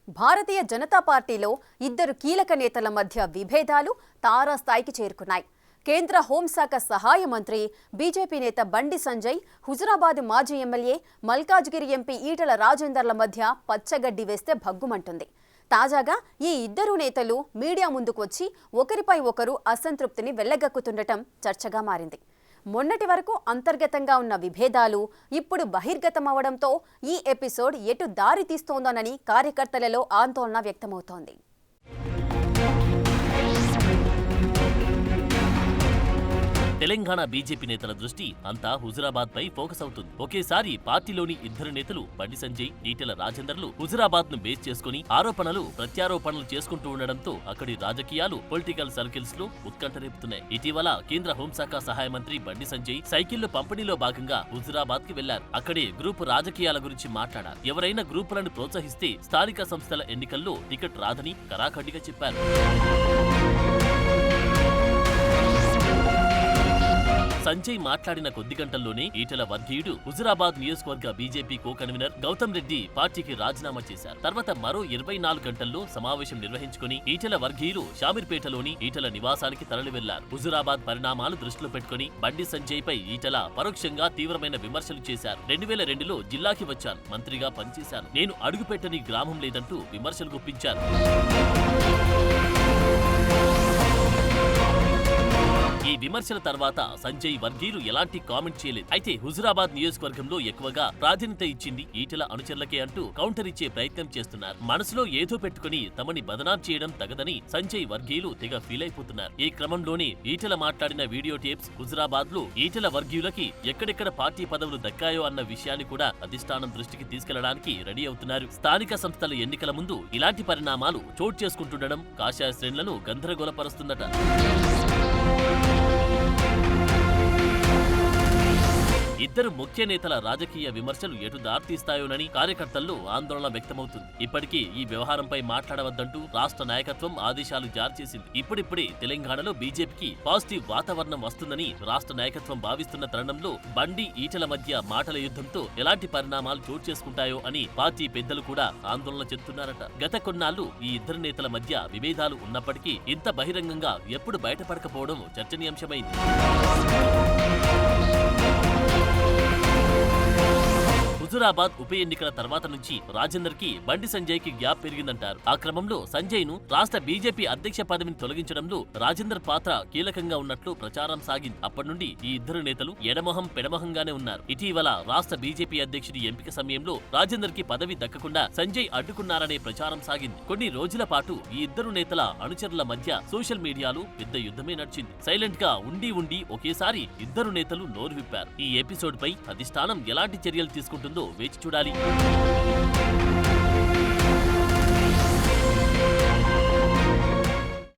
భారతీయ జనతా పార్టీలో ఇద్దరు కీలక నేతల మధ్య విభేదాలు తారాస్థాయికి చేరుకున్నాయి. కేంద్ర హోంశాఖ సహాయ మంత్రి బీజేపీ నేత బండి సంజయ్, హుజురాబాద్ మాజీ ఎమ్మెల్యే మల్కాజ్గిరి ఎంపీ ఈటల రాజేందర్ల మధ్య పచ్చగడ్డి వేస్తే భగ్గుమంటుంది. తాజాగా ఈ ఇద్దరు నేతలు మీడియా ముందుకు వచ్చి ఒకరిపై ఒకరు అసంతృప్తిని వెళ్లగక్కుతుండటం చర్చగా మారింది. మొన్నటి వరకు అంతర్గతంగా ఉన్న విభేదాలు ఇప్పుడు బహిర్గతమవడంతో ఈ ఎపిసోడ్ ఎటు దారి తీస్తోందోనని కార్యకర్తలలో ఆందోళన వ్యక్తమవుతోంది. తెలంగాణ బీజేపీ నేతల దృష్టి అంతా హుజురాబాద్ పై ఫోకస్ అవుతుంది. ఒకేసారి పార్టీలోని ఇద్దరు నేతలు బండి సంజయ్, ఈటెల రాజేందర్లు హుజురాబాద్ ను బేస్ చేసుకుని ఆరోపణలు ప్రత్యారోపణలు చేసుకుంటూ ఉండడంతో అక్కడి రాజకీయాలు పొలిటికల్ సర్కిల్స్ లో ఉత్కంఠ రేపుతున్నాయి. ఇటీవల కేంద్ర హోంశాఖ సహాయ మంత్రి బండి సంజయ్ సైకిళ్లు పంపిణీలో భాగంగా హుజురాబాద్ కి వెళ్లారు. అక్కడే గ్రూపు రాజకీయాల గురించి మాట్లాడారు. ఎవరైనా గ్రూపులను ప్రోత్సహిస్తే స్థానిక సంస్థల ఎన్నికల్లో టికెట్ రాదని కరాఖండిగా చెప్పారు. సంజయ్ మాట్లాడిన కొద్ది గంటల్లోనే ఈటెల వర్గీయుడు హుజురాబాద్ నియోజకవర్గ BJP co convener Gautam Reddy పార్టీకి రాజీనామా చేశారు. తర్వాత మరో 24 గంటల్లో సమావేశం నిర్వహించుకుని ఈటెల వర్గీయులు షామీర్పేటలోని ఈటెల నివాసానికి తరలి వెళ్లారు. హుజురాబాద్ పరిణామాలు దృష్టిలో పెట్టుకుని బండి సంజయ్ పై ఈటెల పరోక్షంగా తీవ్రమైన విమర్శలు చేశారు. 2002లో జిల్లాకి వచ్చాను, మంత్రిగా పనిచేశాను, నేను అడుగుపెట్టని గ్రామం లేదంటూ విమర్శలు గుప్పించారు. ఈ విమర్శల తర్వాత సంజయ్ వర్గీయులు ఎలాంటి కామెంట్ చేయలేదు. అయితే హుజురాబాద్ నియోజకవర్గంలో ఎక్కువగా ప్రాధాన్యత ఇచ్చింది ఈటెల అనుచరులకే అంటూ కౌంటర్ ఇచ్చే ప్రయత్నం చేస్తున్నారు. మనసులో ఏదో పెట్టుకుని తమని బదనాం చేయడం తగదని సంజయ్ వర్గీయులు తెగ ఫీల్ అయిపోతున్నారు. ఈ క్రమంలోనే ఈటెల మాట్లాడిన వీడియో టేప్స్ హుజురాబాద్ లో ఈటెల వర్గీయులకి ఎక్కడెక్కడ పార్టీ పదవులు దక్కాయో అన్న విషయాన్ని కూడా అధిష్టానం దృష్టికి తీసుకెళ్లడానికి రెడీ అవుతున్నారు. స్థానిక సంస్థల ఎన్నికల ముందు ఇలాంటి పరిణామాలు చోటు చేసుకుంటుండడం కాషాయ శ్రేణులను గందరగోళపరుస్తుందట. ఇద్దరు ముఖ్య నేతల రాజకీయ విమర్శలు ఎటు దారితీస్తాయోనని కార్యకర్తల్లో ఆందోళన వ్యక్తమవుతుంది. ఇప్పటికే ఈ వ్యవహారంపై మాట్లాడవద్దంటూ రాష్ట్ర నాయకత్వం ఆదేశాలు జారీ చేసింది. ఇప్పుడిప్పుడే తెలంగాణలో బీజేపీకి పాజిటివ్ వాతావరణం వస్తుందని రాష్ట్ర నాయకత్వం భావిస్తున్న తరుణంలో బండి ఈటెల మధ్య మాటల యుద్ధంతో ఎలాంటి పరిణామాలు చోటు చేసుకుంటాయో అని పార్టీ పెద్దలు కూడా ఆందోళన చెందుతున్నారట. గత కొన్నాళ్లు ఈ ఇద్దరు నేతల మధ్య విభేదాలు ఉన్నప్పటికీ ఇంత బహిరంగంగా ఎప్పుడు బయటపడకపోవడం చర్చనీయాంశమైంది. హుజురాబాద్ ఉప ఎన్నికల తర్వాత నుంచి రాజేందర్ కి బండి సంజయ్ కి గ్యాప్ పెరిగిందంటారు. ఆ క్రమంలో సంజయ్ ను రాష్ట్ర బీజేపీ అధ్యక్ష పదవిని తొలగించడంలో రాజేందర్ పాత్ర కీలకంగా ఉన్నట్లు ప్రచారం సాగింది. అప్పటి నుండి ఈ ఇద్దరు నేతలు ఎడమొహం పెడమొహంగానే ఉన్నారు. ఇటీవల రాష్ట్ర బీజేపీ అధ్యక్షుడి ఎంపిక సమయంలో రాజేందర్ కి పదవి దక్కకుండా సంజయ్ అడ్డుకున్నారనే ప్రచారం సాగింది. కొన్ని రోజుల పాటు ఈ ఇద్దరు నేతల అనుచరుల మధ్య సోషల్ మీడియాలో పెద్ద యుద్ధమే నడిచింది. సైలెంట్ గా ఉండి ఒకేసారి ఇద్దరు నేతలు నోరు విప్పారు. ఈ ఎపిసోడ్ పై అధిష్టానం ఎలాంటి చర్యలు తీసుకుంటుందో వేచి చూడాలి.